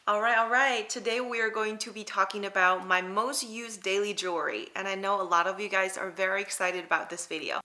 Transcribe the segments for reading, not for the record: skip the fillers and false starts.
All right. Today we are going to be talking about my most used daily jewelry, and I know a lot of you guys are very excited about this video.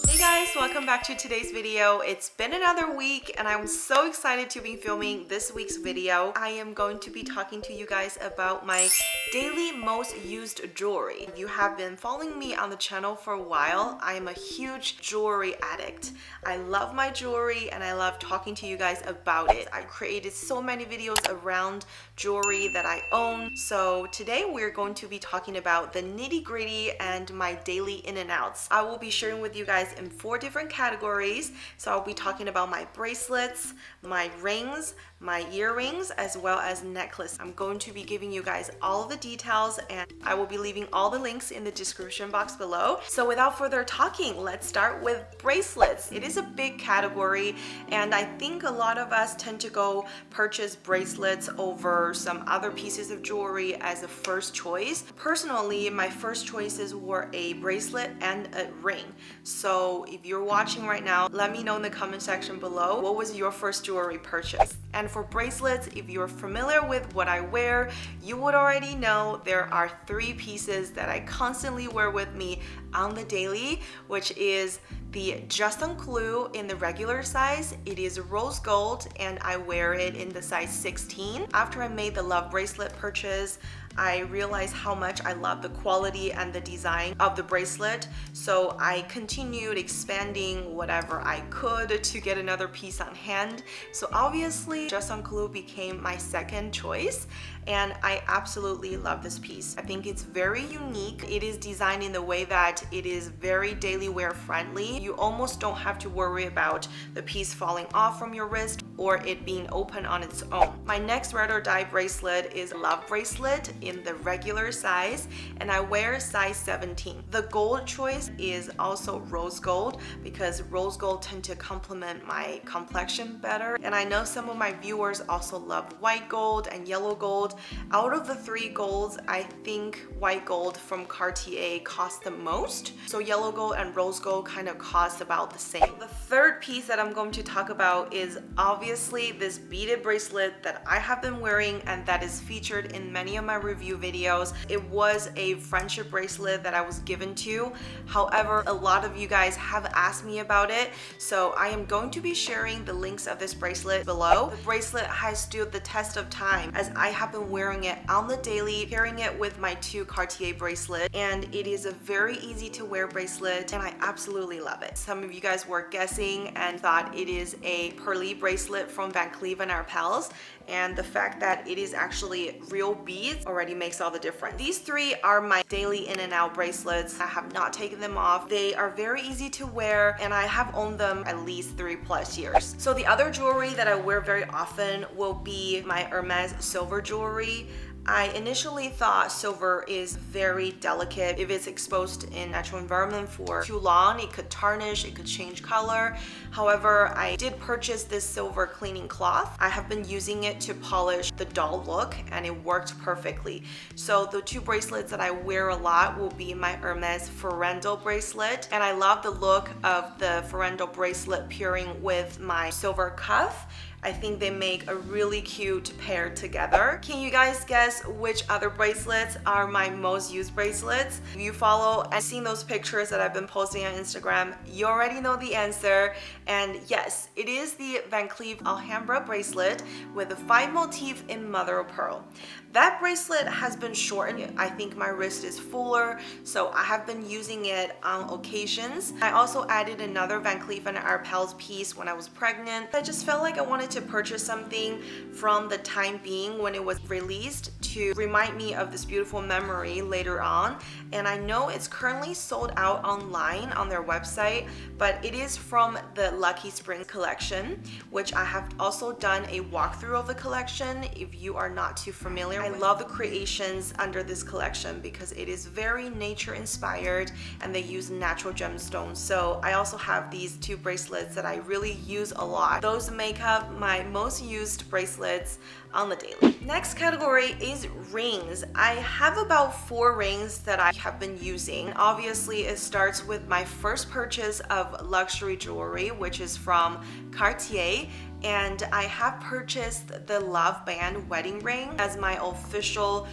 Hey guys, welcome back to today's video. It's been another week and I'm so excited to be filming this week's video. I am going to be talking to you guys about my daily most used jewelry. If you have been following me on the channel for a while, I am a huge jewelry addict. I love my jewelry and I love talking to you guys about it. I created so many videos around jewelry that I own. So today we're going to be talking about the nitty-gritty and my daily in and outs. I will be sharing with you guys in 4 different categories. So I'll be talking about my bracelets, my rings, my earrings, as well as necklace. I'm going to be giving you guys all of the details and I will be leaving all the links in the description box below. So without further talking, let's start with bracelets. It is a big category and I think a lot of us tend to go purchase bracelets over some other pieces of jewelry as a first choice. Personally, my first choices were a bracelet and a ring. So if you're watching right now, let me know in the comment section below, what was your first jewelry purchase? And for bracelets, if you're familiar with what I wear, you would already know there are 3 pieces that I constantly wear with me on the daily, which is the Just Un Clou in the regular size. It is rose gold and I wear it in the size 16. After I made the love bracelet purchase, I realized how much I love the quality and the design of the bracelet. So I continued expanding whatever I could to get another piece on hand. So obviously Just Un Clou became my second choice and I absolutely love this piece. I think it's very unique. It is designed in the way that it is very daily wear friendly. You almost don't have to worry about the piece falling off from your wrist or it being open on its own. My next ride or die bracelet is a love bracelet in the regular size and I wear size 17. The gold choice is also rose gold because rose gold tend to complement my complexion better, and I know some of my viewers also love white gold and yellow gold. Out of the 3 golds, I think white gold from Cartier costs the most, so yellow gold and rose gold kind of cost about the same. The third piece that I'm going to talk about is obviously this beaded bracelet that I have been wearing and that is featured in many of my review videos. It was a friendship bracelet that I was given to. However, a lot of you guys have asked me about it, so I am going to be sharing the links of this bracelet below. The bracelet has stood the test of time as I have been wearing it on the daily, pairing it with my 2 Cartier bracelets, and it is a very easy to wear bracelet and I absolutely love it. Some of you guys were guessing and thought it is a pearly bracelet from Bangle and our pals, and the fact that it is actually real beads already makes all the difference. These 3 are my daily in and out bracelets. I have not taken them off. They are very easy to wear and I have owned them at least 3+ years. So the other jewelry that I wear very often will be my Hermes silver jewelry. I initially thought silver is very delicate. If it's exposed in natural environment for too long, it could tarnish, it could change color. However, I did purchase this silver cleaning cloth. I have been using it to polish the doll look and it worked perfectly. So the 2 bracelets that I wear a lot will be my Hermes Ferrando bracelet, and I love the look of the Ferrando bracelet pairing with my silver cuff. I think they make a really cute pair together. Can you guys guess which other bracelets are my most used bracelets? If you follow and seen those pictures that I've been posting on Instagram, you already know the answer. And yes, it is the Van Cleef Alhambra bracelet with a 5 motif in mother of pearl. That bracelet has been shortened. I think my wrist is fuller, so I have been using it on occasions. I also added another Van Cleef and Arpels piece when I was pregnant. I just felt like I wanted to purchase something from the time being when it was released to remind me of this beautiful memory later on. And I know it's currently sold out online on their website, but it is from the Lucky Spring collection, which I have also done a walkthrough of the collection if you are not too familiar. I love the creations under this collection because it is very nature inspired and they use natural gemstones. So I also have these 2 bracelets that I really use a lot. Those make up my most used bracelets on the daily. Next category is rings. I have about 4 rings that I have been using. Obviously, it starts with my first purchase of luxury jewelry, which is from Cartier, and I have purchased the Love Band wedding ring as my official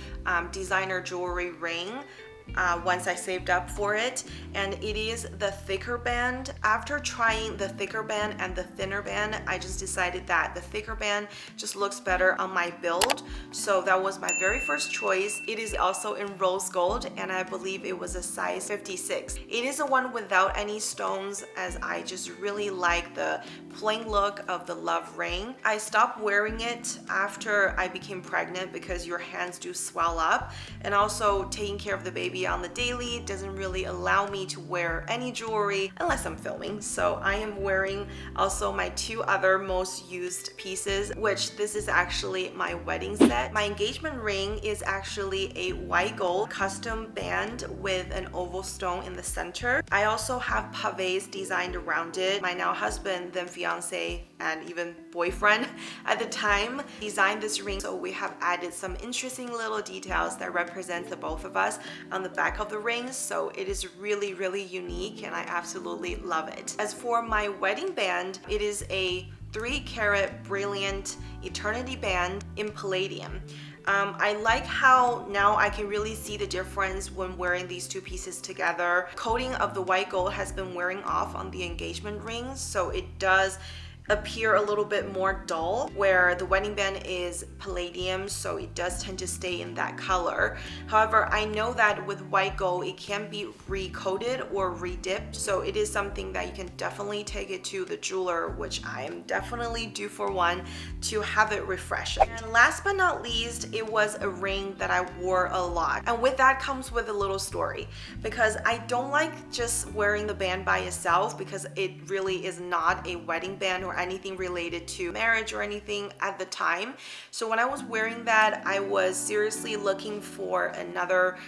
designer jewelry ring. Once I saved up for it, and it is the thicker band. After trying the thicker band and the thinner band, I just decided that the thicker band just looks better on my build, so that was my very first choice. It is also in rose gold, and I believe it was a size 56. It is the one without any stones, as I just really like the plain look of the love ring. I stopped wearing it after I became pregnant because your hands do swell up, and also taking care of the baby on the daily doesn't really allow me to wear any jewelry unless I'm filming. So I am wearing also my 2 other most used pieces, which this is actually my wedding set. My engagement ring is actually a white gold custom band with an oval stone in the center. I also have pavés designed around it. My now husband, then fiance, and even boyfriend at the time designed this ring, so we have added some interesting little details that represent the both of us on the back of the rings. So it is really, really unique, and I absolutely love it. As for my wedding band, it is a 3-carat brilliant eternity band in palladium. I like how now I can really see the difference when wearing these 2 pieces together. Coating of the white gold has been wearing off on the engagement rings, so it does appear a little bit more dull, where the wedding band is palladium, so it does tend to stay in that color. However, I know that with white gold it can be recoated or redipped, so it is something that you can definitely take it to the jeweler, which I am definitely due for one, to have it refreshed. And last but not least, it was a ring that I wore a lot, and with that comes with a little story, because I don't like just wearing the band by itself, because it really is not a wedding band or anything related to marriage or anything at the time. So when I was wearing that, I was seriously looking for another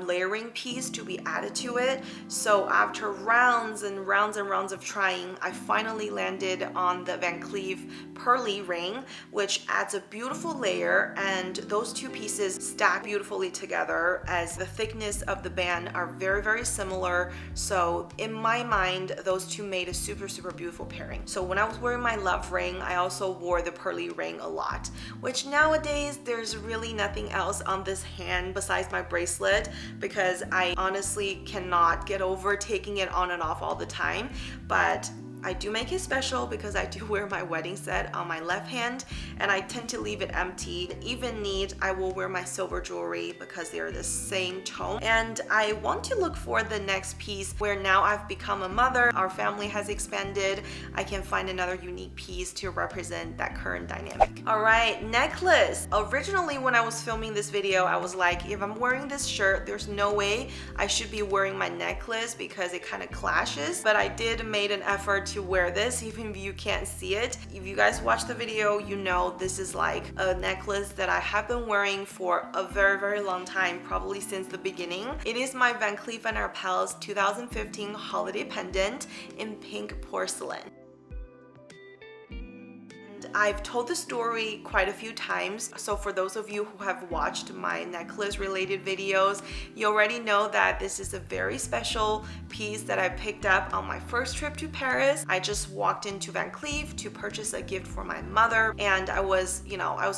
layering piece to be added to it. So after rounds and rounds and rounds of trying, I finally landed on the Van Cleef pearly ring, which adds a beautiful layer, and those 2 pieces stack beautifully together as the thickness of the band are very, very similar. So in my mind, those 2 made a super, super beautiful pairing. So when I was wearing my love ring, I also wore the pearly ring a lot, which nowadays there's really nothing else on this hand besides my bracelet, because I honestly cannot get over taking it on and off all the time. But I do make it special because I do wear my wedding set on my left hand, and I tend to leave it empty. Even need, I will wear my silver jewelry because they're the same tone. And I want to look for the next piece where now I've become a mother, our family has expanded, I can find another unique piece to represent that current dynamic. All right, necklace. Originally when I was filming this video, I was like, if I'm wearing this shirt, there's no way I should be wearing my necklace because it kind of clashes. But I did made an effort to wear this, even if you can't see it. If you guys watch the video, you know this is like a necklace that I have been wearing for a very, very long time, probably since the beginning. It is my Van Cleef & Arpels 2015 holiday pendant in pink porcelain. I've told the story quite a few times, so for those of you who have watched my necklace related videos, you already know that this is a very special piece that I picked up on my first trip to Paris. I just walked into Van Cleef to purchase a gift for my mother, and I was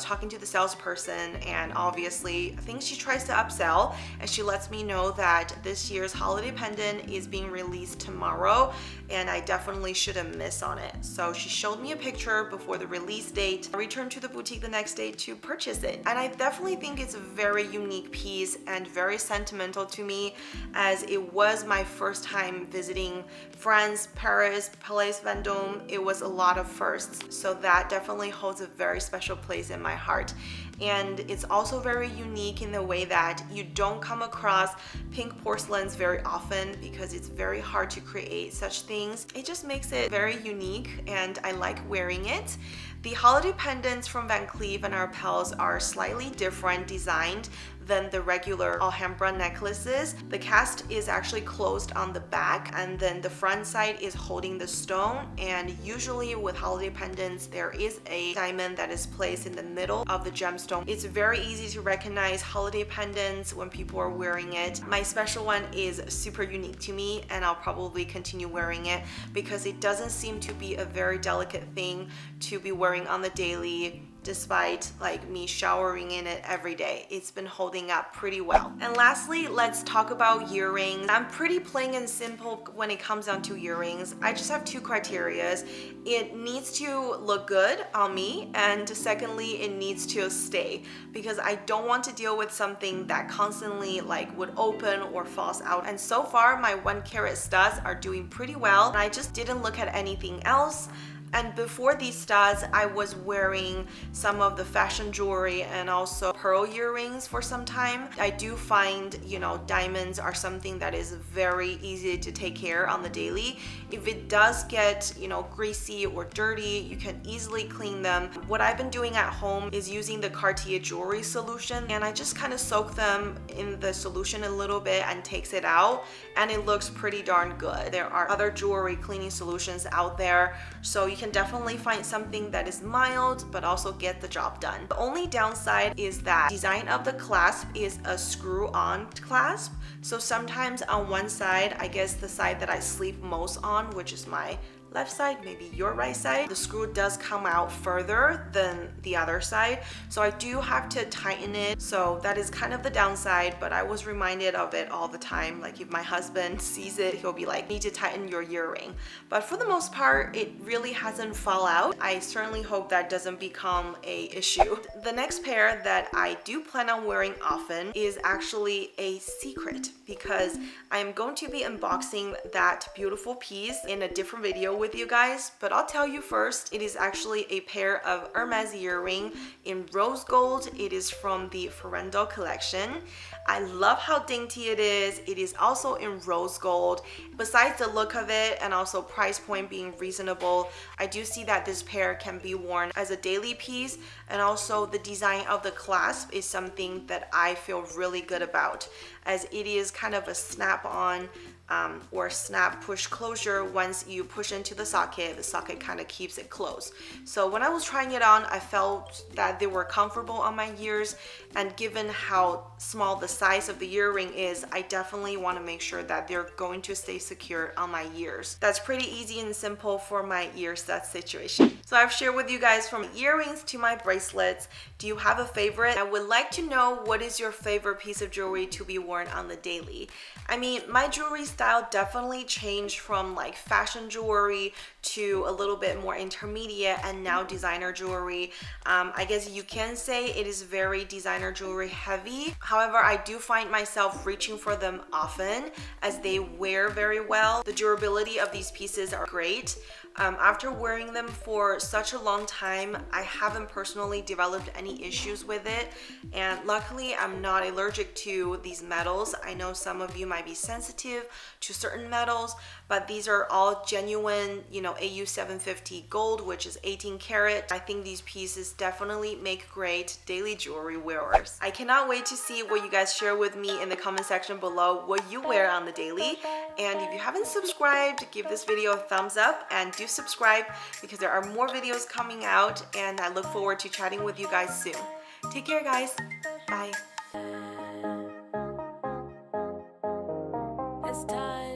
talking to the salesperson, and obviously I think she tries to upsell, and she lets me know that this year's holiday pendant is being released tomorrow, and I definitely shouldn't miss on it. So she showed me a picture before the release date. I returned to the boutique the next day to purchase it, and I definitely think it's a very unique piece and very sentimental to me, as it was my first time visiting France, Paris, Palais Vendôme. It was a lot of firsts, so that definitely holds a very special place in my heart. And it's also very unique in the way that you don't come across pink porcelains very often because it's very hard to create such things. It just makes it very unique, and I like wearing it. The holiday pendants from Van Cleef and Arpels are slightly different designed than the regular Alhambra necklaces. The cast is actually closed on the back, and then the front side is holding the stone. And usually with holiday pendants, there is a diamond that is placed in the middle of the gemstone. It's very easy to recognize holiday pendants when people are wearing it. My special one is super unique to me, and I'll probably continue wearing it because it doesn't seem to be a very delicate thing to be wearing on the daily, despite like me showering in it every day. It's been holding up pretty well. And lastly, let's talk about earrings. I'm pretty plain and simple when it comes down to earrings. I just have two criterias. It needs to look good on me, and secondly, it needs to stay, because I don't want to deal with something that constantly like would open or falls out. And so far my 1 carat studs are doing pretty well, and I just didn't look at anything else. And before these studs, I was wearing some of the fashion jewelry and also pearl earrings for some time. I do find, you know, diamonds are something that is very easy to take care on the daily. If it does get, you know, greasy or dirty, you can easily clean them. What I've been doing at home is using the Cartier jewelry solution, and I just kind of soak them in the solution a little bit and takes it out, and it looks pretty darn good. There are other jewelry cleaning solutions out there, so you can definitely find something that is mild but also get the job done. The only downside is that design of the clasp is a screw-on clasp. So sometimes on one side, I guess the side that I sleep most on, which is my left side, maybe your right side, the screw does come out further than the other side, so I do have to tighten it. So that is kind of the downside, but I was reminded of it all the time. Like if my husband sees it, he'll be like, need to tighten your earring. But for the most part, it really hasn't fall out. I certainly hope that doesn't become a issue. The next pair that I do plan on wearing often is actually a secret, because I'm going to be unboxing that beautiful piece in a different video with you guys, but I'll tell you first, it is actually a pair of Hermes earring in rose gold. It is from the Ferrando collection. I love how dainty it is. It is also in rose gold. Besides the look of it and also price point being reasonable, I do see that this pair can be worn as a daily piece, and also the design of the clasp is something that I feel really good about, as it is kind of a snap-on or snap push closure. Once you push into the socket kind of keeps it closed. So when I was trying it on, I felt that they were comfortable on my ears, and given how small the size of the earring is, I definitely want to make sure that they're going to stay secure on my ears. That's pretty easy and simple for my ear stud situation. So I've shared with you guys from earrings to my bracelets. Do you have a favorite? I would like to know, what is your favorite piece of jewelry to be worn on the daily? I mean, my jewelry style definitely changed from like fashion jewelry to a little bit more intermediate and now designer jewelry. I guess you can say it is very designer jewelry heavy. However, I do find myself reaching for them often as they wear very well. The durability of these pieces are great. After wearing them for such a long time, I haven't personally developed any issues with it, and luckily I'm not allergic to these metals. I know some of you might be sensitive to certain metals, but these are all genuine, you know, AU 750 gold, which is 18 karat. I think these pieces definitely make great daily jewelry wearers. I cannot wait to see what you guys share with me in the comment section below, what you wear on the daily. And if you haven't subscribed, give this video a thumbs up and do subscribe, because there are more videos coming out, and I look forward to chatting with you guys soon. Take care, guys. Bye. It's time.